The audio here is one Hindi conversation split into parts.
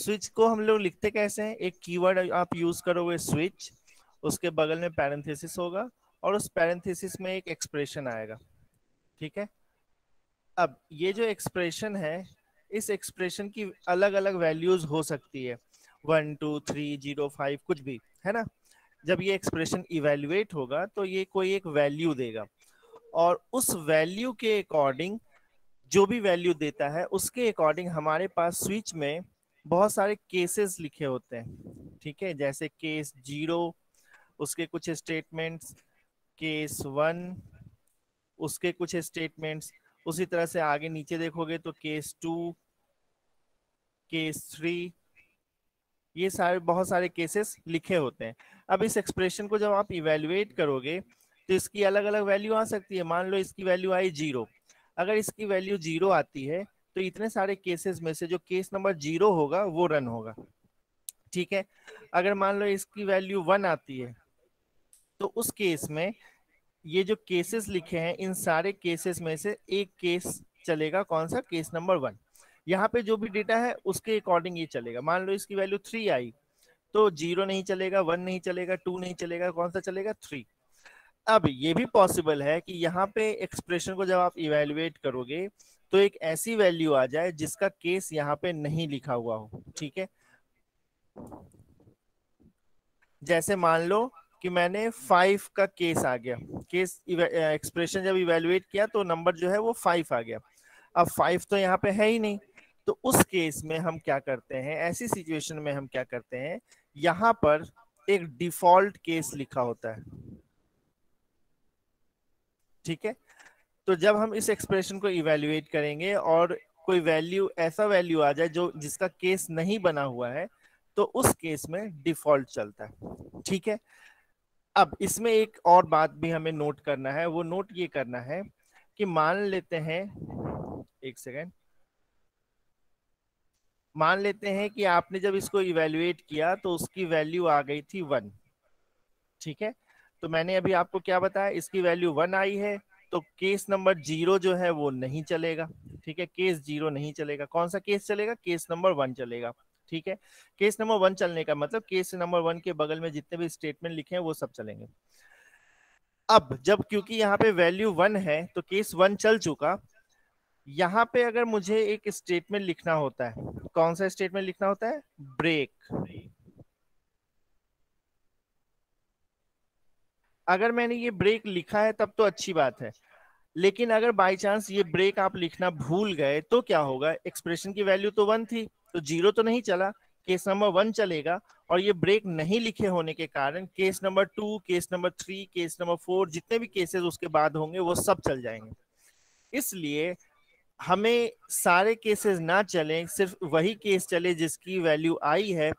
स्विच को हम लोग लिखते कैसे हैं, एक कीवर्ड आप यूज करोगे स्विच, उसके बगल में पैरेंथेसिस होगा और उस पैरेंथेसिस में एक एक्सप्रेशन आएगा, ठीक है। अब ये जो एक्सप्रेशन है, इस एक्सप्रेशन की अलग अलग वैल्यूज हो सकती है, 1 2 3 0 5 कुछ भी, है ना। जब ये एक्सप्रेशन इवेल्युएट होगा तो ये कोई एक वैल्यू देगा, और उस वैल्यू के अकॉर्डिंग, जो भी वैल्यू देता है उसके अकॉर्डिंग हमारे पास स्विच में बहुत सारे केसेस लिखे होते हैं, ठीक है। जैसे केस 0, उसके कुछ स्टेटमेंट्स, केस 1, उसके कुछ स्टेटमेंट्स, उसी तरह से आगे नीचे देखोगे तो केस 2, केस 3, ये सारे बहुत सारे केसेस लिखे होते हैं। अब इस एक्सप्रेशन को जब आप इवेल्युएट करोगे तो इसकी अलग अलग वैल्यू आ सकती है। मान लो इसकी वैल्यू आई 0, अगर इसकी वैल्यू 0 आती है तो इतने सारे केसेस में से जो केस नंबर 0 होगा वो रन होगा, ठीक है। अगर मान लो इसकी वैल्यू 1 आती है तो उस केस में ये जो केसेस लिखे हैं इन सारे केसेस में से एक केस चलेगा, कौन सा, केस नंबर 1। यहाँ पे जो भी डेटा है उसके अकॉर्डिंग ये चलेगा। मान लो इसकी वैल्यू 3 आई तो 0 नहीं चलेगा, 1 नहीं चलेगा, 2 नहीं चलेगा, कौन सा चलेगा, 3। अब ये भी पॉसिबल है कि यहाँ पे एक्सप्रेशन को जब आप इवेल्युएट करोगे तो एक ऐसी वैल्यू आ जाए जिसका केस यहाँ पे नहीं लिखा हुआ हो, ठीक है। जैसे मान लो कि मैंने 5 का केस आ गया, केस एक्सप्रेशन जब इवेल्युएट किया तो नंबर जो है वो 5 आ गया। अब 5 तो यहाँ पे है ही नहीं, तो उस केस में हम क्या करते हैं, ऐसी सिचुएशन में हम क्या करते हैं, यहाँ पर एक डिफॉल्ट केस लिखा होता है, ठीक है। तो जब हम इस एक्सप्रेशन को इवेल्युएट करेंगे और कोई वैल्यू, ऐसा वैल्यू आ जाए जो जिसका केस नहीं बना हुआ है, तो उस केस में डिफॉल्ट चलता है, ठीक है। अब इसमें एक और बात भी हमें नोट करना है, वो नोट ये करना है कि मान लेते हैं, एक सेकेंड, मान लेते हैं कि आपने जब इसको इवेल्युएट किया तो उसकी वैल्यू आ गई थी 1, ठीक है। तो मैंने अभी आपको क्या बताया, इसकी वैल्यू 1 आई है तो केस नंबर 0 जो है वो नहीं चलेगा, ठीक है। केस 0 नहीं चलेगा, कौन सा केस चलेगा, केस नंबर 1 चलेगा, ठीक है। केस नंबर 1 चलने का मतलब केस नंबर 1 के बगल में जितने भी स्टेटमेंट लिखे हैं वो सब चलेंगे। अब जब, क्योंकि यहाँ पे वैल्यू 1 है तो केस 1 चल चुका, यहाँ पे अगर मुझे एक स्टेटमेंट लिखना होता है, कौन सा स्टेटमेंट लिखना होता है, ब्रेक। अगर मैंने ये ब्रेक लिखा है तब तो अच्छी बात है, लेकिन अगर बाय चांस ये ब्रेक आप लिखना भूल गए तो क्या होगा, एक्सप्रेशन की वैल्यू तो 1 थी तो 0 तो नहीं चला, केस नंबर 1 चलेगा, और ये ब्रेक नहीं लिखे होने के कारण case number 2, case number 3, case number 4, जितने भी केसेस उसके बाद होंगे वो सब चल जाएंगे। इसलिए हमें सारे केसेस ना चलें, सिर्फ वही केस चले जिसकी वैल्यू आई है।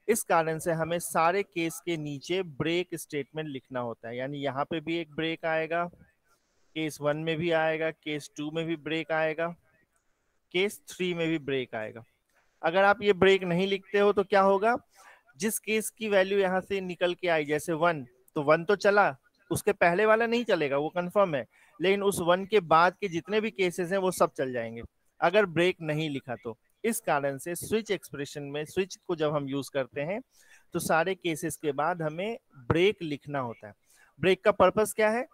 इस कारण से हमें सारे केस के नीचे ब्रेक स्टेटमेंट लिखना होता है, यानी यहाँ पे भी एक ब्रेक आएगा, केस 1 में भी आएगा, केस 2 में भी ब्रेक आएगा, केस 3 में भी ब्रेक आएगा। अगर आप ये ब्रेक नहीं लिखते हो तो क्या होगा, जिस केस की वैल्यू यहाँ से निकल के आई, जैसे 1, तो 1 तो चला, उसके पहले वाला नहीं चलेगा, वो कंफर्म है, लेकिन उस 1 के बाद के जितने भी केसेस हैं वो सब चल जाएंगे अगर ब्रेक नहीं लिखा तो। इस कारण से स्विच एक्सप्रेशन में, स्विच को जब हम यूज करते हैं तो सारे केसेस के बाद हमें ब्रेक लिखना होता है। ब्रेक का पर्पस क्या है,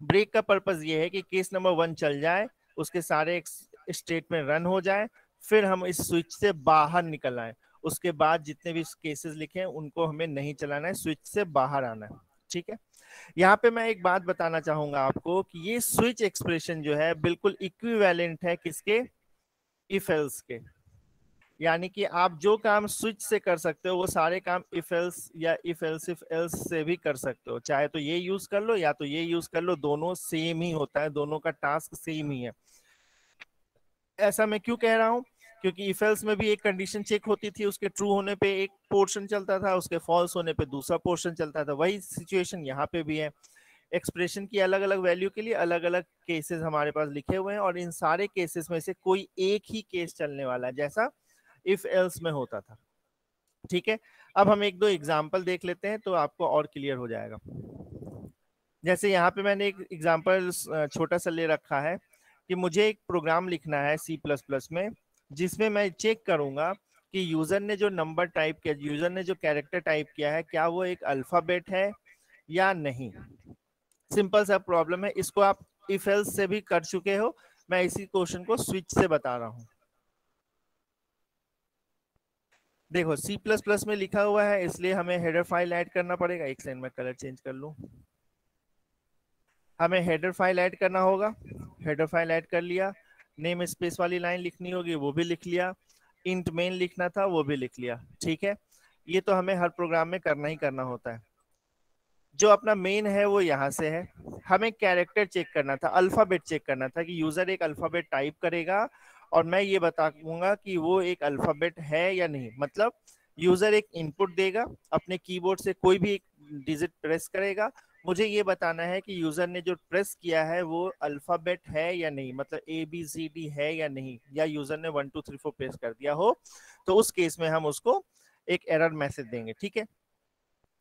ब्रेक का पर्पस ये है कि केस नंबर 1 चल जाए, उसके सारे स्टेटमेंट रन हो जाए, फिर हम इस स्विच से बाहर निकल आए, उसके बाद जितने भी केसेस लिखे हैं उनको हमें नहीं चलाना है, स्विच से बाहर आना है, ठीक है। यहाँ पे मैं एक बात बताना चाहूंगा आपको कि ये स्विच एक्सप्रेशन जो है बिल्कुल इक्विवेलेंट है किसके, इफ एल्स के। यानी कि आप जो काम स्विच से कर सकते हो वो सारे काम इफ एल्स या इफ एल्स इफ एल्स से भी कर सकते हो, चाहे तो ये यूज कर लो या तो ये यूज कर लो, दोनों सेम ही होता है, दोनों का टास्क सेम ही है। ऐसा मैं क्यों कह रहा हूं, क्योंकि इफ एल्स में भी एक कंडीशन चेक होती थी, उसके ट्रू होने पे एक पोर्शन चलता था, उसके फॉल्स होने पे दूसरा पोर्शन चलता था, वही सिचुएशन यहाँ पे भी है। एक्सप्रेशन की अलग अलग वैल्यू के लिए अलग अलग केसेस हमारे पास लिखे हुए हैं, और इन सारे केसेस में से कोई एक ही केस चलने वाला है, जैसा इफ एल्स में होता था, ठीक है। अब हम एक दो एग्जाम्पल देख लेते हैं तो आपको और क्लियर हो जाएगा। जैसे यहाँ पे मैंने एक एग्जाम्पल छोटा सा ले रखा है कि मुझे एक प्रोग्राम लिखना है C++ में, जिसमें मैं चेक करूंगा कि यूजर ने जो नंबर टाइप किया, यूजर ने जो कैरेक्टर टाइप किया है, क्या वो एक अल्फाबेट है या नहीं। सिंपल सा प्रॉब्लम है, इसको आप इफ एल्स से भी कर चुके हो, मैं इसी क्वेश्चन को स्विच से बता रहा हूं। देखो सी प्लस प्लस में लिखा हुआ है, इसलिए हमें हेडर फाइल ऐड करना पड़ेगा। एक सेकंड में कलर चेंज कर लूं। हमें हेडर फाइल ऐड करना होगा, हेडर फाइल ऐड कर लिया। नेम स्पेस वाली लाइन लिखनी होगी, वो भी लिख लिया। इंट मेन लिखना था, वो भी लिख लिया। ठीक है, ये तो हमें हर प्रोग्राम में करना ही करना होता है। जो अपना मेन है वो यहाँ से है। हमें कैरेक्टर चेक करना था, अल्फाबेट चेक करना था कि यूजर एक अल्फाबेट टाइप करेगा और मैं ये बताऊंगा कि वो एक अल्फाबेट है या नहीं। मतलब यूजर एक इनपुट देगा, अपने कीबोर्ड से कोई भी एक डिजिट प्रेस करेगा, मुझे ये बताना है कि यूजर ने जो प्रेस किया है वो अल्फाबेट है या नहीं, मतलब ABCD है या नहीं, या यूजर ने 1 2 3 4 प्रेस कर दिया हो, तो उस केस में हम उसको एक एरर मैसेज देंगे। ठीक है,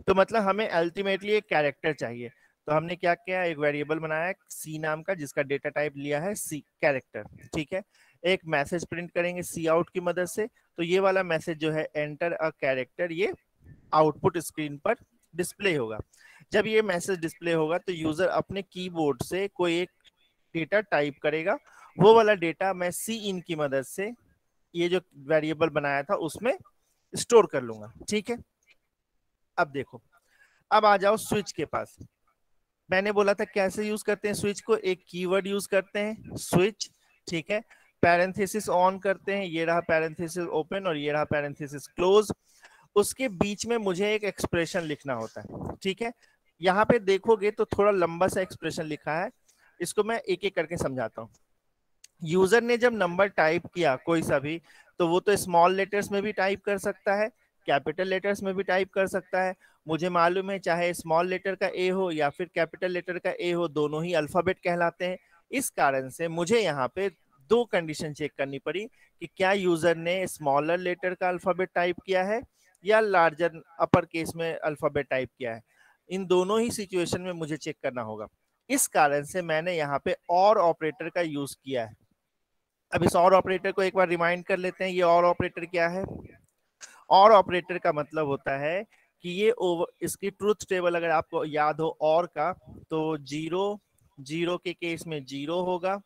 तो मतलब हमें अल्टीमेटली एक कैरेक्टर चाहिए। तो हमने क्या किया, एक वेरिएबल बनाया सी नाम का, जिसका डेटा टाइप लिया है सी कैरेक्टर। ठीक है, एक मैसेज प्रिंट करेंगे सी आउट की मदद से। तो ये वाला मैसेज जो है एंटर अ कैरेक्टर, ये आउटपुट स्क्रीन पर डिस्प्ले होगा। जब ये मैसेज डिस्प्ले होगा तो यूजर अपने कीबोर्ड से कोई एक डेटा टाइप करेगा, वो वाला डेटा मैं सी इन की मदद से ये जो वेरिएबल बनाया था उसमें स्टोर कर लूंगा। ठीक है, अब देखो, अब आ जाओ स्विच के पास। मैंने बोला था कैसे यूज करते हैं स्विच को, एक कीवर्ड यूज करते हैं स्विच। ठीक है, पैरेंथेसिस ऑन करते हैं, ये रहा पैरेंथेसिस ओपन और ये रहा पैरेंथेसिस क्लोज। उसके बीच में मुझे एक एक्सप्रेशन लिखना होता है। ठीक है, यहाँ पे देखोगे तो थोड़ा लंबा सा एक्सप्रेशन लिखा है, इसको मैं एक एक करके समझाता हूँ। यूजर ने जब नंबर टाइप किया कोई सा भी, तो वो तो स्मॉल लेटर्स में भी टाइप कर सकता है, कैपिटल लेटर्स में भी टाइप कर सकता है। मुझे मालूम है चाहे स्मॉल लेटर का ए हो या फिर कैपिटल लेटर का ए हो, दोनों ही अल्फाबेट कहलाते हैं। इस कारण से मुझे यहाँ पे दो कंडीशन चेक करनी पड़ी कि क्या यूजर ने स्मॉलर लेटर का अल्फाबेट टाइप किया है या लार्जर अपर केस में अल्फाबेट टाइप किया है। इन दोनों ही सिचुएशन में मुझे चेक करना होगा। इस कारण से मैंने यहाँ पे और ऑपरेटर का यूज किया है। अब इस और ऑपरेटर को एक बार रिमाइंड कर लेते हैं, ये और ऑपरेटर क्या है। और ऑपरेटर का मतलब होता है कि ये इसकी ट्रूथ टेबल अगर आपको याद हो और का, तो जीरो जीरो के केस में जीरो होगा,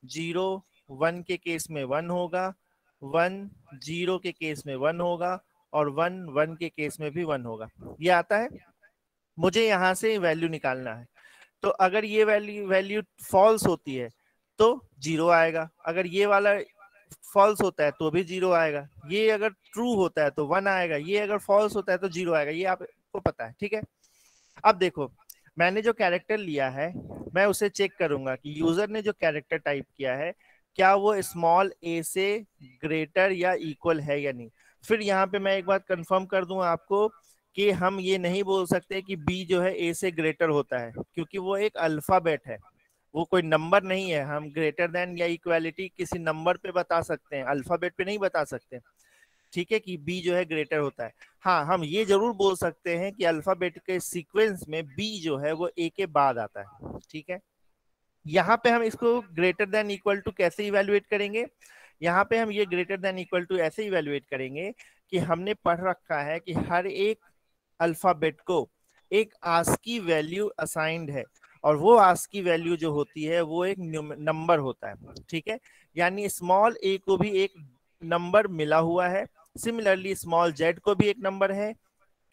जीरो वन के केस में वन होगा, वन जीरो के केस में वन होगा, और वन वन के केस में भी वन होगा। ये आता है, मुझे यहां से वैल्यू निकालना है। तो अगर ये वैल्यू वैल्यू फॉल्स होती है तो जीरो आएगा, अगर ये वाला फॉल्स होता है तो भी जीरो आएगा, ये अगर ट्रू होता है तो वन आएगा, ये अगर फॉल्स होता है तो जीरो आएगा। ये आपको पता है। ठीक है, अब देखो, मैंने जो कैरेक्टर लिया है मैं उसे चेक करूंगा कि यूजर ने जो कैरेक्टर टाइप किया है क्या वो स्मॉल ए से ग्रेटर या इक्वल है या नहीं। फिर यहाँ पे मैं एक बात कंफर्म कर दूं आपको कि हम ये नहीं बोल सकते कि बी जो है ए से ग्रेटर होता है, क्योंकि वो एक अल्फाबेट है, वो कोई नंबर नहीं है। हम ग्रेटर देन या इक्वालिटी किसी नंबर पे बता सकते हैं, अल्फाबेट पे नहीं बता सकते। ठीक है, कि बी जो है ग्रेटर होता है। हाँ, हम ये जरूर बोल सकते हैं कि अल्फाबेट के सीक्वेंस में बी जो है वो ए के बाद आता है। ठीक है, यहाँ पे हम इसको ग्रेटर देन इक्वल टू कैसे इवेल्युएट करेंगे। यहाँ पे हम ये ग्रेटर देन इक्वल टू ऐसे इवेल्युएट करेंगे कि हमने पढ़ रखा है कि हर एक अल्फाबेट को एक आस्की वैल्यू असाइंड है, और वो आस्की वैल्यू जो होती है वो एक नंबर होता है। ठीक है, यानी स्मॉल ए को भी एक नंबर मिला हुआ है, सिमिलरली स्मॉल जेड को भी एक नंबर है,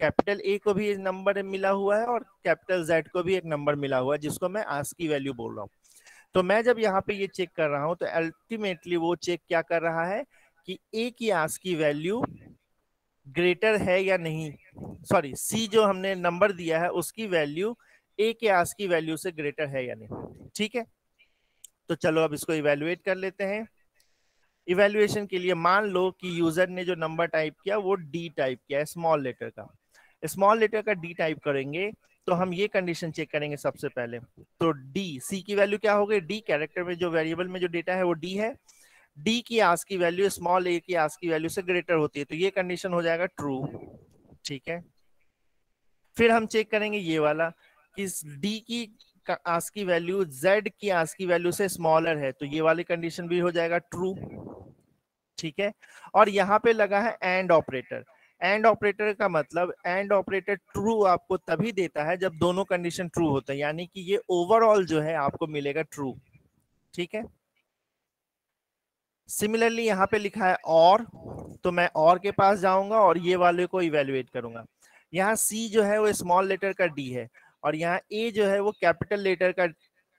कैपिटल ए को भी एक नंबर मिला हुआ है, और कैपिटल जेड को भी एक नंबर मिला हुआ है, जिसको मैं आस्की वैल्यू बोल रहा हूँ। तो मैं जब यहाँ पे ये चेक कर रहा हूँ तो अल्टीमेटली वो चेक क्या कर रहा है कि ए की आस्की वैल्यू ग्रेटर है या नहीं, सॉरी सी जो हमने नंबर दिया है उसकी वैल्यू ए के आस्की वैल्यू से ग्रेटर है या नहीं। ठीक है, तो चलो अब इसको इवेल्युएट कर लेते हैं। इवेल्युएशन के लिए मान लो कि यूजर ने जो नंबर टाइप किया वो डी टाइप किया है, स्मॉल लेटर का। स्मॉल लेटर का डी टाइप करेंगे तो हम ये कंडीशन चेक करेंगे सबसे पहले। तो डी, सी की वैल्यू क्या हो गई, डी कैरेक्टर में जो वेरिएबल में जो डेटा है वो डी है, डी की आस्क की वैल्यू स्मॉल ए की आस्क की वैल्यू से ग्रेटर होती है, तो ये कंडीशन हो जाएगा ट्रू। ठीक है, फिर हम चेक करेंगे ये वाला कि डी की आस्क की वैल्यू जेड की आस्क की वैल्यू से स्मॉलर है, तो ये वाली कंडीशन भी हो जाएगा ट्रू। ठीक है। और यहाँ पे लगा है एंड ऑपरेटर। एंड ऑपरेटर का मतलब एंड ऑपरेटर ट्रू आपको तभी देता है जब दोनों कंडीशन ट्रू होते हैं, यानी कि ये ओवरऑल जो है आपको मिलेगा ट्रू। ठीक है। सिमिलरली यहाँ पे लिखा है और, तो मैं और के पास जाऊंगा और ये वाले को इवेल्युएट करूंगा। यहाँ सी जो है वो स्मॉल लेटर का डी है और यहाँ ए जो है वो कैपिटल लेटर का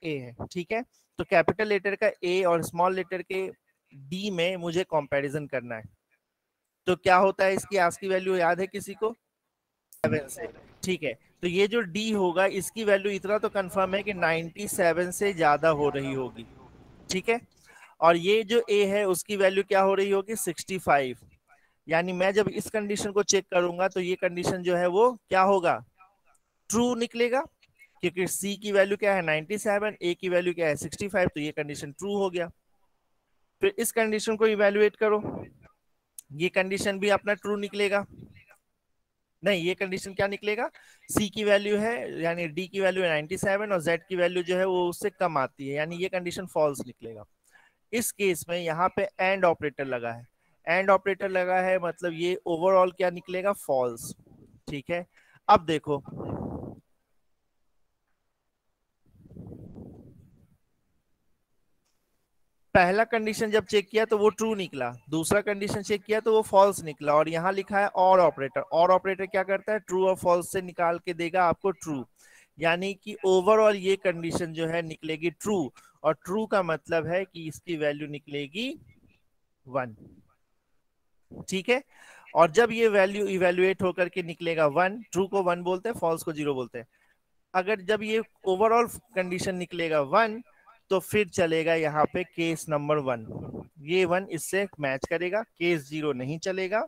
ए है। ठीक है। तो कैपिटल लेटर का ए और स्मॉल लेटर के डी में मुझे कंपैरिजन करना है। तो क्या होता है इसकी आस्की वैल्यू याद है किसी को? 7 से। ठीक है। तो ये जो डी होगा इसकी वैल्यू इतना तो कंफर्म है कि 97 से ज्यादा हो रही होगी। ठीक है। और ये जो ए है उसकी वैल्यू क्या हो रही होगी? 65। यानी मैं जब इस कंडीशन को चेक करूंगा तो ये कंडीशन जो है वो क्या होगा? ट्रू निकलेगा, क्योंकि सी की वैल्यू क्या है? 97, ए की वैल्यू क्या है? 65, तो ये कंडीशन ट्रू हो गया। फिर इस कंडीशन को इवेल्युएट करो, ये कंडीशन भी अपना ट्रू निकलेगा। नहीं, ये कंडीशन क्या निकलेगा? सी की वैल्यू है यानी डी की वैल्यू है 97 और जेड की वैल्यू जो है वो उससे कम आती है, यानी ये कंडीशन फॉल्स निकलेगा। इस केस में यहाँ पे एंड ऑपरेटर लगा है। एंड ऑपरेटर लगा है मतलब ये ओवरऑल क्या निकलेगा? फॉल्स। ठीक है। अब देखो, पहला कंडीशन जब चेक किया तो वो ट्रू निकला, दूसरा कंडीशन चेक किया तो वो फॉल्स निकला, और यहाँ लिखा है और ऑपरेटर। और ऑपरेटर क्या करता है? ट्रू और फॉल्स से निकाल के देगा आपको ट्रू, यानी कि ओवरऑल ये कंडीशन जो है निकलेगी ट्रू। और ट्रू का मतलब है कि इसकी वैल्यू निकलेगी 1। ठीक है। और जब ये वैल्यू इवेल्युएट होकर के निकलेगा 1, ट्रू को 1 बोलते हैं, फॉल्स को 0 बोलते हैं। अगर जब ये ओवरऑल कंडीशन निकलेगा 1, तो फिर चलेगा यहाँ पे केस नंबर 1। ये 1 इससे मैच करेगा, केस 0 नहीं चलेगा,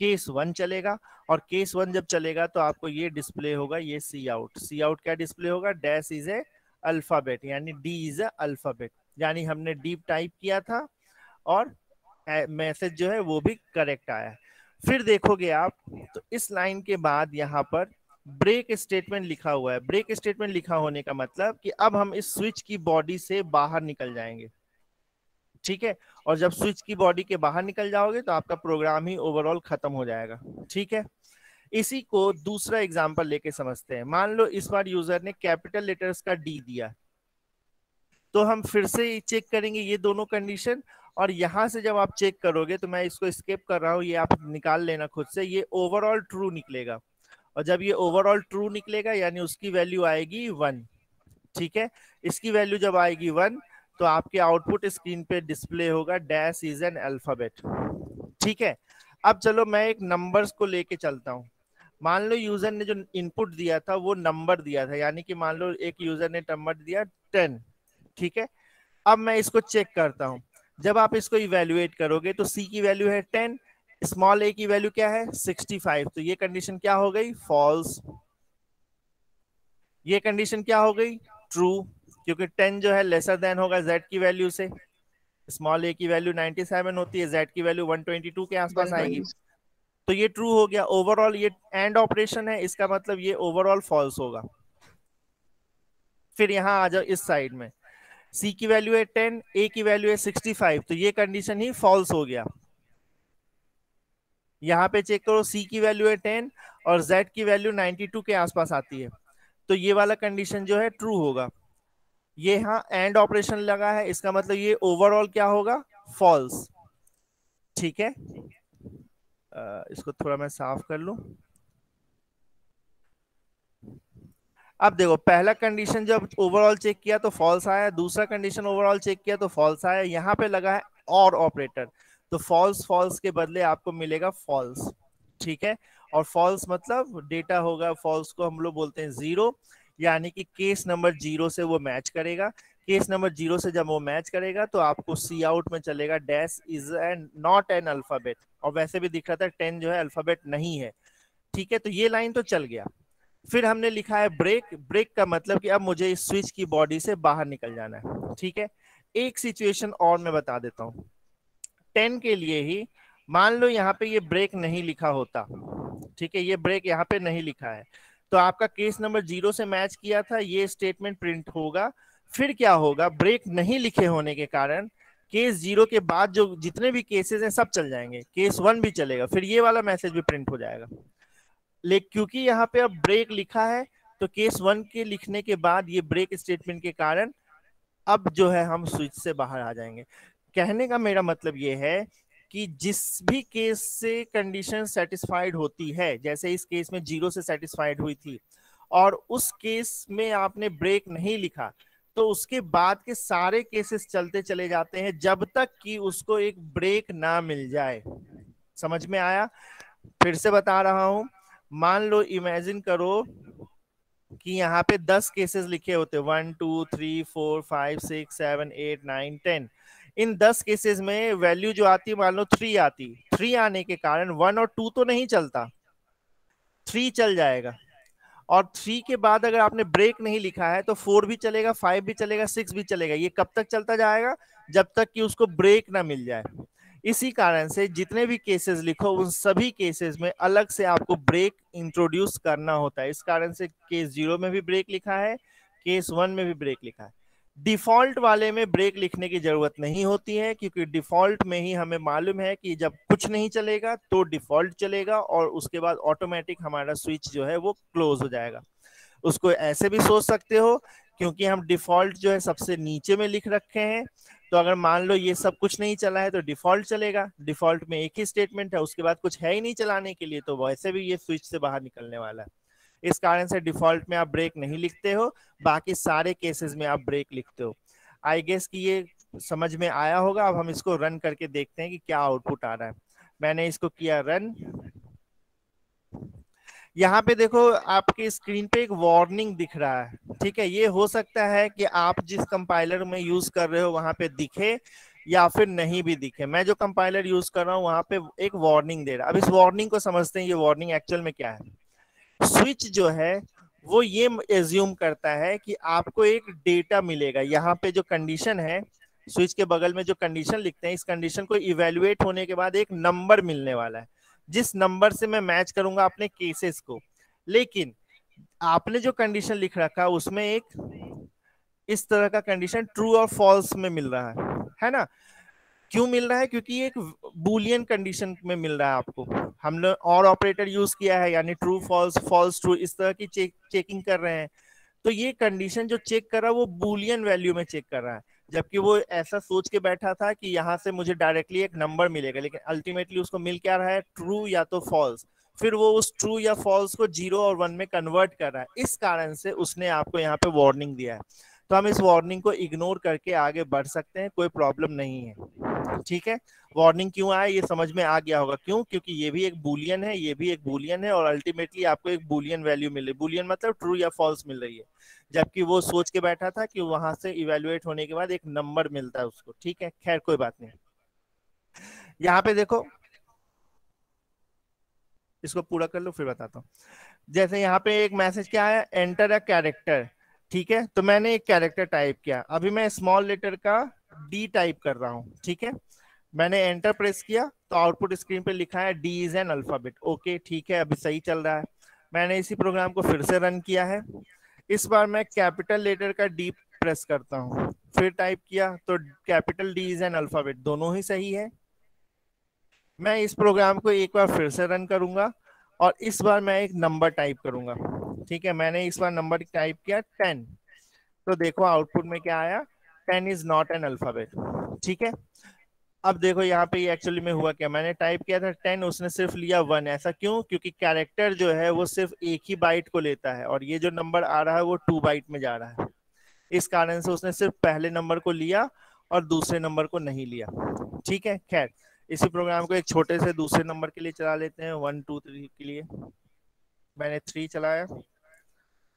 केस 1 चलेगा। और केस 1 जब चलेगा तो आपको ये डिस्प्ले होगा, ये सी आउट। सी आउट क्या डिस्प्ले होगा? डैश इज ए अल्फाबेट, यानी डी इज ए अल्फाबेट, यानी हमने डीप टाइप किया था और मैसेज जो है वो भी करेक्ट आया है। फिर देखोगे आप तो इस लाइन के बाद यहाँ पर ब्रेक स्टेटमेंट लिखा हुआ है। ब्रेक स्टेटमेंट लिखा होने का मतलब कि अब हम इस स्विच की बॉडी से बाहर निकल जाएंगे। ठीक है। और जब स्विच की बॉडी के बाहर निकल जाओगे तो आपका प्रोग्राम ही ओवरऑल खत्म हो जाएगा। ठीक है। इसी को दूसरा एग्जांपल लेके समझते हैं। मान लो इस बार यूजर ने कैपिटल लेटर्स का डी दिया, तो हम फिर से चेक करेंगे ये दोनों कंडीशन, और यहां से जब आप चेक करोगे तो मैं इसको स्किप कर रहा हूं, ये आप निकाल लेना खुद से, ये ओवरऑल ट्रू निकलेगा। और जब ये ओवरऑल ट्रू निकलेगा यानी उसकी वैल्यू आएगी 1। ठीक है। इसकी वैल्यू जब आएगी 1 तो आपके आउटपुट स्क्रीन पे डिस्प्ले होगा डैश इज एन अल्फाबेट। ठीक है। अब चलो मैं एक नंबर्स को लेके चलता हूं। मान लो यूजर ने जो इनपुट दिया था वो नंबर दिया था, यानी कि मान लो एक यूजर ने नंबर दिया 10। ठीक है। अब मैं इसको चेक करता हूं। जब आप इसको इवेल्युएट करोगे तो सी की वैल्यू है 10, स्मॉल ए की वैल्यू क्या है? 65। तो ये कंडीशन क्या हो गई? फॉल्स। ये कंडीशन क्या हो गई? ट्रू, क्योंकि 10 जो है लेसर देन होगा जेड की वैल्यू से। स्मॉल ए की वैल्यू 97 होती है, जेड की वैल्यू 122 के आसपास आएगी। तो ये ट्रू हो गया। ओवरऑल ये एंड ऑपरेशन है, इसका मतलब ये ओवरऑल फॉल्स होगा। फिर यहां आ जाओ इस साइड में, सी की वैल्यू है 10, ए की वैल्यू है 65, तो ये कंडीशन ही फॉल्स हो गया। यहाँ पे चेक करो, सी की वैल्यू है 10 और जेड की वैल्यू 92 के आसपास आती है, तो ये वाला कंडीशन जो है ट्रू होगा। ये यहाँ एंड ऑपरेशन लगा है, इसका मतलब ये ओवरऑल क्या होगा? फॉल्स। ठीक है। इसको थोड़ा मैं साफ कर लूं। अब देखो, पहला कंडीशन जब ओवरऑल चेक किया तो फॉल्स आया, दूसरा कंडीशन ओवरऑल चेक किया तो फॉल्स आया। यहाँ पे लगा है और ऑपरेटर, तो फॉल्स फॉल्स के बदले आपको मिलेगा फॉल्स। ठीक है। और फॉल्स मतलब डेटा होगा, फॉल्स को हम लोग बोलते हैं 0, यानी कि केस नंबर 0 से वो मैच करेगा। केस नंबर 0 से जब वो मैच करेगा तो आपको सी आउट में चलेगा dash is an not an alphabet, और वैसे भी दिख रहा था 10 जो है अल्फाबेट नहीं है। ठीक है। तो ये लाइन तो चल गया। फिर हमने लिखा है ब्रेक। ब्रेक का मतलब कि अब मुझे इस स्विच की बॉडी से बाहर निकल जाना है। ठीक है। एक सिचुएशन और मैं बता देता हूं 10 के लिए ही। मान लो यहाँ पे ये ब्रेक नहीं लिखा होता, ठीक है, ये ब्रेक यहाँ पे नहीं लिखा है, तो आपका केस नंबर 0 से मैच किया था, ये स्टेटमेंट प्रिंट होगा। फिर क्या होगा? ब्रेक नहीं लिखे होने के कारण केस 0 के बाद जो जितने भी केसेस हैं सब चल जाएंगे, केस 1 भी चलेगा, फिर ये वाला मैसेज भी प्रिंट हो जाएगा। लेकिन क्योंकि यहाँ पे अब ब्रेक लिखा है तो केस 1 के लिखने के बाद ये ब्रेक स्टेटमेंट के कारण अब जो है हम स्विच से बाहर आ जाएंगे। कहने का मेरा मतलब ये है कि जिस भी केस से कंडीशन सेटिस्फाइड होती है, जैसे इस केस में 0 से सेटिस्फाइड हुई थी और उस केस में आपने ब्रेक नहीं लिखा, तो उसके बाद के सारे केसेस चलते चले जाते हैं जब तक कि उसको एक ब्रेक ना मिल जाए। समझ में आया? फिर से बता रहा हूं, मान लो इमेजिन करो कि यहाँ पे 10 केसेस लिखे होते, 1 2 3 4 5 6 7 8 9 10। इन 10 केसेस में वैल्यू जो आती मान लो 3 आती, 3 आने के कारण 1 और 2 तो नहीं चलता, 3 चल जाएगा। और 3 के बाद अगर आपने ब्रेक नहीं लिखा है तो 4 भी चलेगा, 5 भी चलेगा, 6 भी चलेगा। ये कब तक चलता जाएगा? जब तक कि उसको ब्रेक ना मिल जाए। इसी कारण से जितने भी केसेस लिखो उन सभी केसेस में अलग से आपको ब्रेक इंट्रोड्यूस करना होता है। इस कारण से केस 0 में भी ब्रेक लिखा है, केस 1 में भी ब्रेक लिखा है। डिफॉल्ट वाले में ब्रेक लिखने की जरूरत नहीं होती है, क्योंकि डिफॉल्ट में ही हमें मालूम है कि जब कुछ नहीं चलेगा तो डिफॉल्ट चलेगा और उसके बाद ऑटोमेटिक हमारा स्विच जो है वो क्लोज हो जाएगा। उसको ऐसे भी सोच सकते हो, क्योंकि हम डिफॉल्ट जो है सबसे नीचे में लिख रखे हैं, तो अगर मान लो ये सब कुछ नहीं चला है तो डिफॉल्ट चलेगा। डिफॉल्ट में एक ही स्टेटमेंट है, उसके बाद कुछ है ही नहीं चलाने के लिए, तो वैसे भी ये स्विच से बाहर निकलने वाला है। इस कारण से डिफॉल्ट में आप ब्रेक नहीं लिखते हो, बाकी सारे केसेस में आप ब्रेक लिखते हो। आई गेस कि ये समझ में आया होगा। अब हम इसको रन करके देखते हैं कि क्या आउटपुट आ रहा है। मैंने इसको किया रन। यहाँ पे देखो आपके स्क्रीन पे एक वार्निंग दिख रहा है, ठीक है। ये हो सकता है कि आप जिस कंपाइलर में यूज कर रहे हो वहां पे दिखे या फिर नहीं भी दिखे। मैं जो कंपाइलर यूज कर रहा हूँ वहां पे एक वार्निंग दे रहा है। अब इस वार्निंग को समझते हैं, ये वार्निंग एक्चुअल में क्या है। स्विच जो है वो ये एज्यूम करता है कि आपको एक डेटा मिलेगा। यहाँ पे जो कंडीशन है, स्विच के बगल में जो कंडीशन लिखते हैं, इस कंडीशन को इवेल्युएट होने के बाद एक नंबर मिलने वाला है, जिस नंबर से मैं मैच करूंगा अपने केसेस को। लेकिन आपने जो कंडीशन लिख रखा उसमें एक इस तरह का कंडीशन ट्रू और फॉल्स में मिल रहा है ना। क्यों मिल रहा है? क्योंकि एक बूलियन कंडीशन में मिल रहा है आपको। हमने और ऑपरेटर यूज किया है, यानी ट्रू फॉल्स, फॉल्स ट्रू, इस तरह की चेकिंग कर रहे हैं। तो ये कंडीशन जो चेक कर रहा है वो बूलियन वैल्यू में चेक कर रहा है, जबकि वो ऐसा सोच के बैठा था कि यहाँ से मुझे डायरेक्टली एक नंबर मिलेगा, लेकिन अल्टीमेटली उसको मिल क्या रहा है, ट्रू या तो फॉल्स। फिर वो उस ट्रू या फॉल्स को 0 और 1 में कन्वर्ट कर रहा है। इस कारण से उसने आपको यहाँ पे वार्निंग दिया है। तो हम इस वार्निंग को इग्नोर करके आगे बढ़ सकते हैं, कोई प्रॉब्लम नहीं है, ठीक है। वार्निंग क्यों आया ये समझ में आ गया होगा। क्यों? क्योंकि ये भी एक बूलियन है, ये भी एक बूलियन है, और अल्टीमेटली आपको एक बूलियन वैल्यू मिल रही है। बूलियन मतलब ट्रू या फॉल्स मिल रही है, जबकि वो सोच के बैठा था कि वहां से इवेल्युएट होने के बाद एक नंबर मिलता है उसको, ठीक है। खैर कोई बात नहीं। यहाँ पे देखो, इसको पूरा कर लो फिर बताता हूँ। जैसे यहाँ पे एक मैसेज क्या आया, एंटर अ कैरेक्टर, ठीक है। तो मैंने एक कैरेक्टर टाइप किया, अभी मैं स्मॉल लेटर का डी टाइप कर रहा हूँ, ठीक है। मैंने एंटर प्रेस किया तो आउटपुट स्क्रीन पे लिखा है D is an alphabet. Okay ठीक है, अभी सही चल रहा है। मैंने इसी प्रोग्राम को फिर से रन किया है। इस बार मैं कैपिटल लेटर का डी प्रेस करता हूँ, फिर टाइप किया तो capital D is an alphabet, दोनों ही सही है। मैं इस प्रोग्राम को एक बार फिर से रन करूंगा और इस बार मैं एक नंबर टाइप करूंगा, ठीक है। मैंने इस बार नंबर टाइप किया 10, तो देखो आउटपुट में क्या आया, 10 इज नॉट एन अल्फाबेट, ठीक है। अब देखो यहाँ पे एक्चुअली में हुआ क्या, मैंने टाइप किया था 10, उसने सिर्फ लिया 1। ऐसा क्यों? क्योंकि कैरेक्टर जो है वो सिर्फ एक ही बाइट को लेता है और ये जो नंबर आ रहा है वो 2 बाइट में जा रहा है। इस कारण से उसने सिर्फ पहले नंबर को लिया और दूसरे नंबर को नहीं लिया, ठीक है। खैर इसी प्रोग्राम को एक छोटे से दूसरे नंबर के लिए चला लेते हैं, 1 2 3 के लिए। मैंने 3 चलाया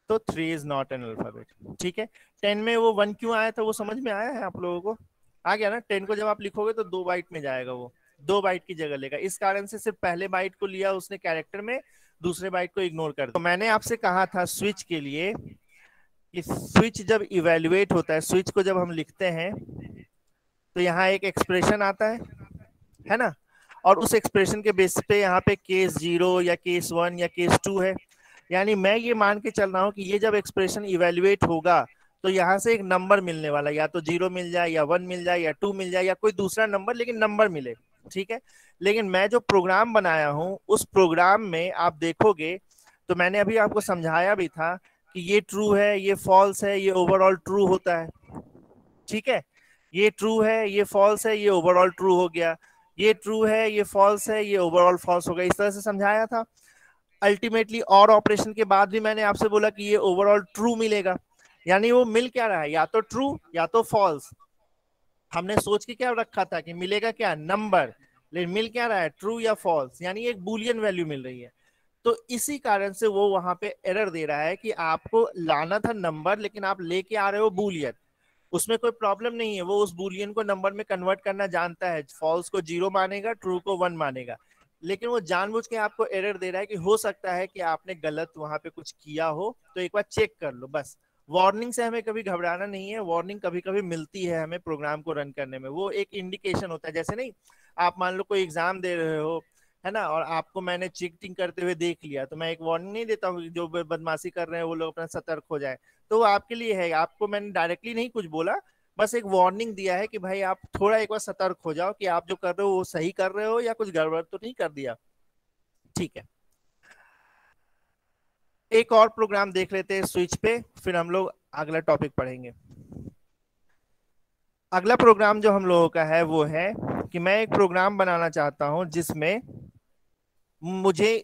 तो 3 इज नॉट एन अल्फाबेट, ठीक है। 10 में वो 1 क्यों आया था वो समझ में आया है आप लोगों को? आ गया ना। 10 को जब आप लिखोगे तो 2 बाइट में जाएगा, वो 2 बाइट की जगह लेगा। इस कारण से सिर्फ पहले बाइट को लिया उसने कैरेक्टर में, दूसरे बाइट को इग्नोर कर दिया। तो मैंने आपसे कहा था स्विच के लिए कि स्विच जब इवेल्युएट होता है, स्विच को जब हम लिखते हैं तो यहाँ एक एक्सप्रेशन आता है ना, और उस एक्सप्रेशन के बेस पे यहाँ पे केस 0 या केस 1 या केस 2 है। यानी मैं ये मान के चल रहा हूँ कि ये जब एक्सप्रेशन इवेल्युएट होगा तो यहाँ से एक नंबर मिलने वाला, या तो 0 मिल जाए या 1 मिल जाए या 2 मिल जाए या कोई दूसरा नंबर, लेकिन नंबर मिले। ठीक है, लेकिन मैं जो प्रोग्राम बनाया हूं उस प्रोग्राम में आप देखोगे तो मैंने अभी आपको समझाया भी था कि ये ट्रू है, ये फॉल्स है, ये ओवरऑल ट्रू होता है। ठीक है, ये ट्रू है, ये फॉल्स है, ये ओवरऑल ट्रू हो गया, ये ट्रू है, ये फॉल्स है, ये ओवरऑल फॉल्स हो गया, इस तरह से समझाया था। अल्टीमेटली और ऑपरेशन के बाद भी मैंने आपसे बोला कि ये ओवरऑल ट्रू मिलेगा, यानी वो मिल क्या रहा है, या तो ट्रू या तो फॉल्स। हमने सोच के क्या रखा था कि मिलेगा क्या, नंबर, लेकिन मिल क्या रहा है, ट्रू या फॉल्स, यानी एक बुलियन वैल्यू मिल रही है। तो इसी कारण से वो वहां पे एरर दे रहा है कि आपको लाना था नंबर लेकिन आप लेके आ रहे हो बुलियन। उसमें कोई प्रॉब्लम नहीं है, वो उस बुलियन को नंबर में कन्वर्ट करना जानता है, फॉल्स को 0 मानेगा, ट्रू को 1 मानेगा, लेकिन वो जानबूझ के आपको एरर दे रहा है कि हो सकता है कि आपने गलत वहां पे कुछ किया हो, तो एक बार चेक कर लो बस। वार्निंग से हमें कभी घबराना नहीं है, वार्निंग कभी कभी मिलती है हमें प्रोग्राम को रन करने में, वो एक इंडिकेशन होता है। जैसे नहीं, आप मान लो कोई एग्जाम दे रहे हो, है ना, और आपको मैंने चीटिंग करते हुए देख लिया, तो मैं एक वार्निंग नहीं देता हूँ जो बदमाशी कर रहे हैं वो लोग अपना सतर्क हो जाए। तो वो आपके लिए है, आपको मैंने डायरेक्टली नहीं कुछ बोला, बस एक वार्निंग दिया है कि भाई आप थोड़ा एक बार सतर्क हो जाओ कि आप जो कर रहे हो वो सही कर रहे हो या कुछ गड़बड़ तो नहीं कर दिया। ठीक है, एक और प्रोग्राम देख लेते हैं स्विच पे, फिर हम लोग अगला टॉपिक पढ़ेंगे। अगला प्रोग्राम जो हम लोगों का है वो है कि मैं एक प्रोग्राम बनाना चाहता हूं जिसमें मुझे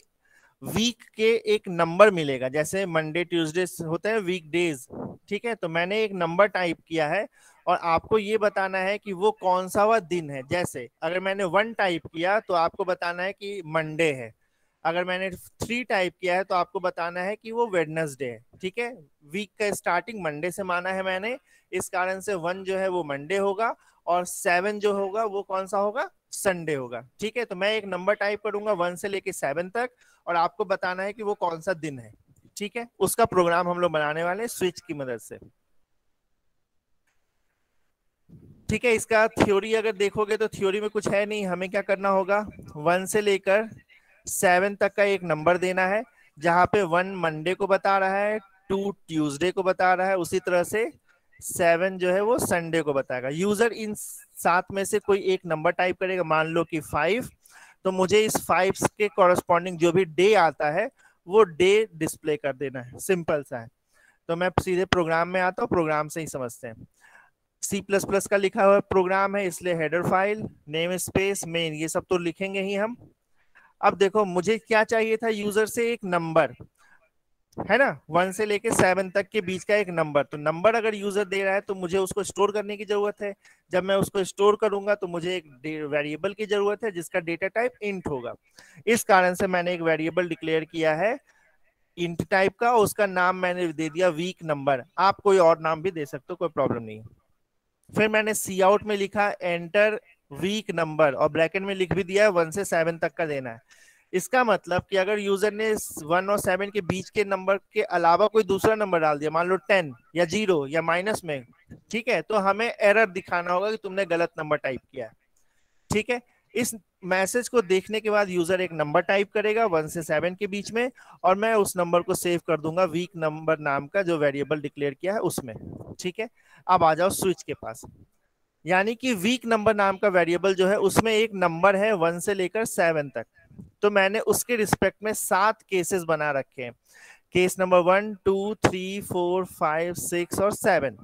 वीक के एक नंबर मिलेगा, जैसे मंडे ट्यूसडे होते हैं वीक डेज। ठीक है, तो मैंने एक नंबर टाइप किया है और आपको ये बताना है कि वो कौन सा वह दिन है। जैसे अगर मैंने 1 टाइप किया तो आपको बताना है कि मंडे है, अगर मैंने 3 टाइप किया है तो आपको बताना है कि वो वेडनेसडे है। ठीक है, वीक का स्टार्टिंग मंडे से माना है मैंने, इस कारण से 1 जो है वो मंडे होगा और 7 जो होगा वो कौन सा होगा, संडे होगा। ठीक है, तो मैं एक नंबर टाइप करूंगा 1 से लेके 7 तक और आपको बताना है कि वो कौन सा दिन है। ठीक है, उसका प्रोग्राम हम लोग बनाने वाले हैं स्विच की मदद से। ठीक है, इसका थ्योरी अगर देखोगे तो थ्योरी में कुछ है नहीं, हमें क्या करना होगा, 1 से लेकर 7 तक का एक नंबर देना है, जहां पे 1 मंडे को बता रहा है, 2 ट्यूसडे को बता रहा है, उसी तरह से 7 जो है वो संडे को बताएगा। यूजर इन 7 में से कोई एक नंबर टाइप करेगा, मान लो कि 5, तो मुझे इस 5 के कॉरेस्पॉन्डिंग जो भी डे आता है वो डे डिस्प्ले कर देना है, सिंपल सा है। तो मैं सीधे प्रोग्राम में आता हूँ, प्रोग्राम से ही समझते हैं। C++ का लिखा हुआ प्रोग्राम है, इसलिए header file, name space, main, ये सब तो लिखेंगे ही हम। अब देखो मुझे क्या चाहिए था, यूजर से एक नंबर, है ना, 1 से लेके 7 तक के बीच का एक नंबर। तो नंबर अगर यूजर दे रहा है तो मुझे उसको स्टोर करने की जरूरत है, जब मैं उसको स्टोर करूंगा तो मुझे एक वेरिएबल की जरूरत है जिसका डेटा टाइप इंट होगा। इस कारण से मैंने एक वेरिएबल डिक्लेयर किया है इंट टाइप का, उसका नाम मैंने दे दिया वीक नंबर, आप कोई और नाम भी दे सकते हो, कोई प्रॉब्लम नहीं। फिर मैंने सी आउट में लिखा एंटर वीक नंबर और ब्रैकेट में लिख भी दिया है 1 से 7 तक का देना है। इसका मतलब कि अगर यूजर ने 1 और 7 के बीच के नंबर के अलावा कोई दूसरा नंबर डाल दिया, मान लो 10 या 0 या माइनस में, ठीक है, तो हमें एरर दिखाना होगा कि तुमने गलत नंबर टाइप किया है। ठीक है, इस मैसेज को देखने के बाद यूजर एक नंबर टाइप करेगा 1 से 7 के बीच में, और मैं उस नंबर को सेव कर दूंगा वीक नंबर नाम का जो वेरिएबल डिक्लेयर किया है उसमें। ठीक है, अब आ जाओ स्विच के पास। यानी कि वीक नंबर नाम का वेरिएबल जो है उसमें एक नंबर है 1 से लेकर 7 तक, तो मैंने उसके रिस्पेक्ट में 7 केसेस बना रखे हैं। केस नंबर 1, 2, 3, 4, 5, 6 और 7।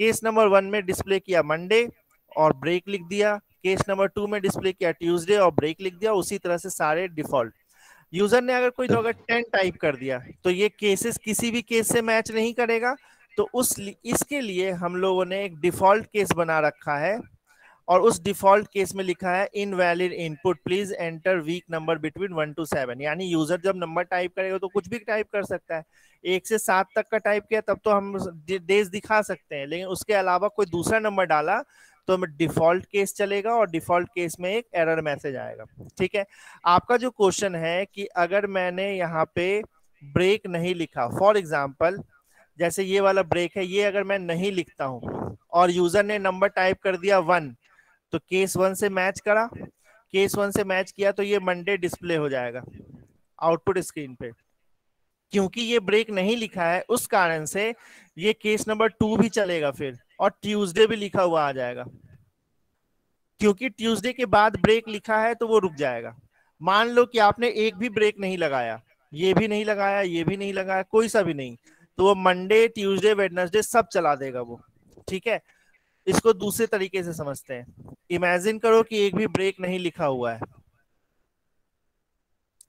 केस नंबर 1 में डिस्प्ले किया मंडे और ब्रेक लिख दिया, केस नंबर 2 में डिस्प्ले किया ट्यूसडे और ब्रेक लिख दिया, उसी तरह से सारे डिफॉल्ट। यूजर ने अगर कोई जगह 10 टाइप कर दिया तो ये केसेस किसी भी केस से मैच नहीं करेगा, तो इसके लिए हम लोगों ने एक डिफॉल्ट केस बना रखा है और उस डिफॉल्ट केस में लिखा है invalid input, please enter week number between 1 to 7। यानी यूजर जब नंबर टाइप करेगा तो कुछ भी टाइप कर सकता है, 1 से 7 तक का टाइप किया तब तो हम डेज दिखा सकते हैं, लेकिन उसके अलावा कोई दूसरा नंबर डाला तो हमें डिफॉल्ट केस चलेगा और डिफॉल्ट केस में एक एरर मैसेज आएगा। ठीक है, आपका जो क्वेश्चन है कि अगर मैंने यहाँ पे ब्रेक नहीं लिखा, फॉर एग्जाम्पल जैसे ये वाला ब्रेक है, ये अगर मैं नहीं लिखता हूं और यूजर ने नंबर टाइप कर दिया 1, तो केस 1 से मैच करा, केस 1 से मैच किया तो ये मंडे डिस्प्ले हो जाएगा आउटपुट स्क्रीन पे। क्योंकि ये ब्रेक नहीं लिखा है उस कारण से ये केस नंबर 2 भी चलेगा फिर, और ट्यूसडे भी लिखा हुआ आ जाएगा। क्योंकि ट्यूसडे के बाद ब्रेक लिखा है तो वो रुक जाएगा। मान लो कि आपने एक भी ब्रेक नहीं लगाया, ये भी नहीं लगाया, ये भी नहीं लगाया, कोई सा भी नहीं, तो वो मंडे ट्यूसडे वेडनेसडे सब चला देगा वो। ठीक है, इसको दूसरे तरीके से समझते हैं। इमेजिन करो कि एक भी ब्रेक नहीं लिखा हुआ है,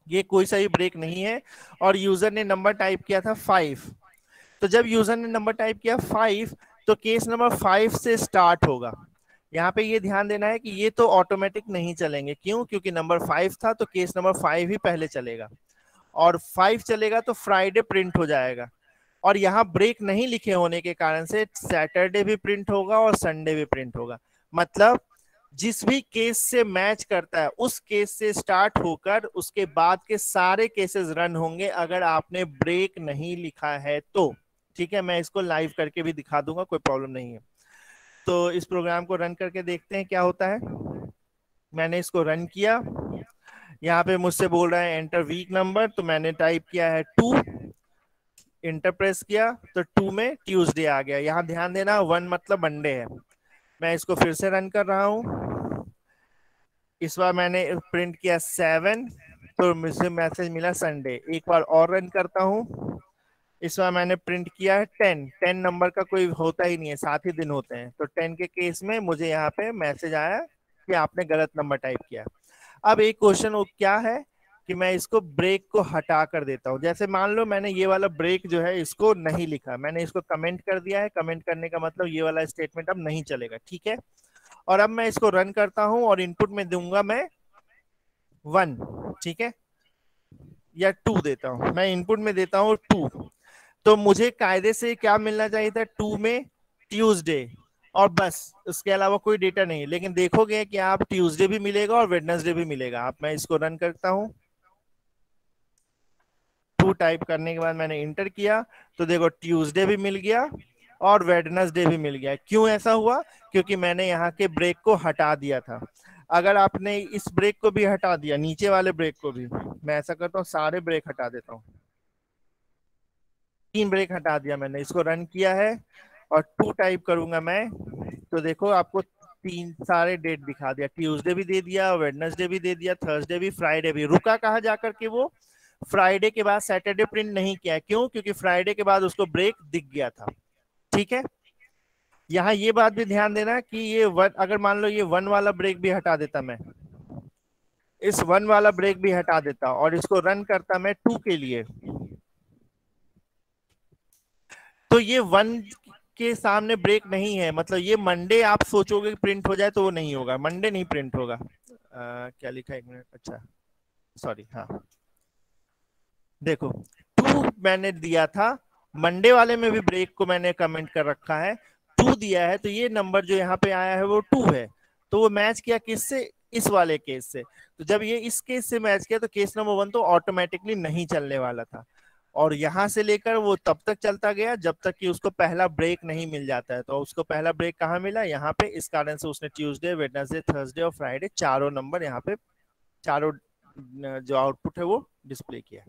ये कोई सा भी ब्रेक नहीं है, और यूजर ने नंबर टाइप किया था 5। तो जब यूजर ने नंबर टाइप किया 5, तो केस नंबर 5 से स्टार्ट होगा। यहाँ पे ये ध्यान देना है कि ये तो ऑटोमेटिक नहीं चलेंगे, क्यों? क्योंकि नंबर 5 था तो केस नंबर 5 ही पहले चलेगा, और 5 चलेगा तो फ्राइडे प्रिंट हो जाएगा। और यहाँ ब्रेक नहीं लिखे होने के कारण से सैटरडे भी प्रिंट होगा और संडे भी प्रिंट होगा। मतलब जिस भी केस से मैच करता है उस केस से स्टार्ट होकर उसके बाद के सारे केसेस रन होंगे, अगर आपने ब्रेक नहीं लिखा है तो। ठीक है, मैं इसको लाइव करके भी दिखा दूंगा, कोई प्रॉब्लम नहीं है। तो इस प्रोग्राम को रन करके देखते हैं क्या होता है। मैंने इसको रन किया, यहाँ पे मुझसे बोल रहा है एंटर वीक नंबर, तो मैंने टाइप किया है 2, इंटर प्रेस किया तो 2 में ट्यूसडे आ गया। यहाँ ध्यान देना 1 मतलब मंडे है। मैं इसको फिर से रन कर रहा हूँ, इस बार मैंने प्रिंट किया 7, तो मुझे मैसेज मिला संडे। एक बार और रन करता हूँ, इस बार मैंने प्रिंट किया है 10। 10 नंबर का कोई होता ही नहीं है, 7 ही दिन होते हैं, तो 10 के केस में मुझे यहाँ पे मैसेज आया कि आपने गलत नंबर टाइप किया। अब एक क्वेश्चन वो क्या है कि मैं इसको ब्रेक को हटा कर देता हूँ। जैसे मान लो मैंने ये वाला ब्रेक जो है इसको नहीं लिखा, मैंने इसको कमेंट कर दिया है। कमेंट करने का मतलब ये वाला स्टेटमेंट अब नहीं चलेगा। ठीक है, और अब मैं इसको रन करता हूं और इनपुट में दूंगा मैं 1। ठीक है, या 2 देता हूं, मैं इनपुट में देता हूं 2। तो मुझे कायदे से क्या मिलना चाहिए था? 2 में ट्यूसडे, और बस उसके अलावा कोई डेटा नहीं। लेकिन देखोगे कि आप ट्यूसडे भी मिलेगा और वेडनेसडे भी मिलेगा। आप, मैं इसको रन करता हूं, 2 टाइप करने के बाद मैंने इंटर किया, तो देखो ट्यूसडे भी मिल गया और वेडनेसडे भी मिल गया। क्यों ऐसा हुआ? क्योंकि मैंने यहाँ के ब्रेक को हटा दिया था। अगर आपने इस ब्रेक को भी हटा दिया, नीचे वाले ब्रेक को भी, मैं ऐसा करता हूँ सारे ब्रेक हटा देता हूँ, 3 ब्रेक हटा दिया मैंने, इसको रन किया है और 2 टाइप करूंगा मैं, तो देखो आपको 3 सारे डेट दिखा दिया। ट्यूसडे भी दे दिया, वेडनेसडे भी दे दिया, थर्सडे भी, फ्राइडे भी। रुका कहाँ जाकर के? वो फ्राइडे के बाद सैटरडे प्रिंट नहीं किया। क्यों? क्योंकि फ्राइडे के बाद उसको ब्रेक दिख गया था। ठीक है, यहाँ ये बात भी ध्यान देना कि ये अगर मान लो ये 1 वाला ब्रेक भी हटा देता मैं, इस 1 वाला ब्रेक भी हटा देता और इसको रन करता मैं 2 के लिए, तो ये 1 के सामने ब्रेक नहीं है। मतलब ये मंडे आप सोचोगे प्रिंट हो जाए तो वो नहीं होगा, मंडे नहीं प्रिंट होगा। क्या लिखा है, 1 मिनट, अच्छा सॉरी, हाँ देखो 2 मैंने दिया था, मंडे वाले में भी ब्रेक को मैंने कमेंट कर रखा है, 2 दिया है, तो ये नंबर जो यहाँ पे आया है वो 2 है। तो वो मैच किया किससे? इस वाले केस से। तो जब ये इस केस से मैच किया तो केस नंबर 1 तो ऑटोमेटिकली नहीं चलने वाला था, और यहां से लेकर वो तब तक चलता गया जब तक कि उसको पहला ब्रेक नहीं मिल जाता है। तो उसको पहला ब्रेक कहाँ मिला? यहाँ पे। इस कारण से उसने ट्यूसडे, वेडनेसडे, थर्सडे और फ्राइडे चारों नंबर यहाँ पे, चारों जो आउटपुट है वो डिस्प्ले किया।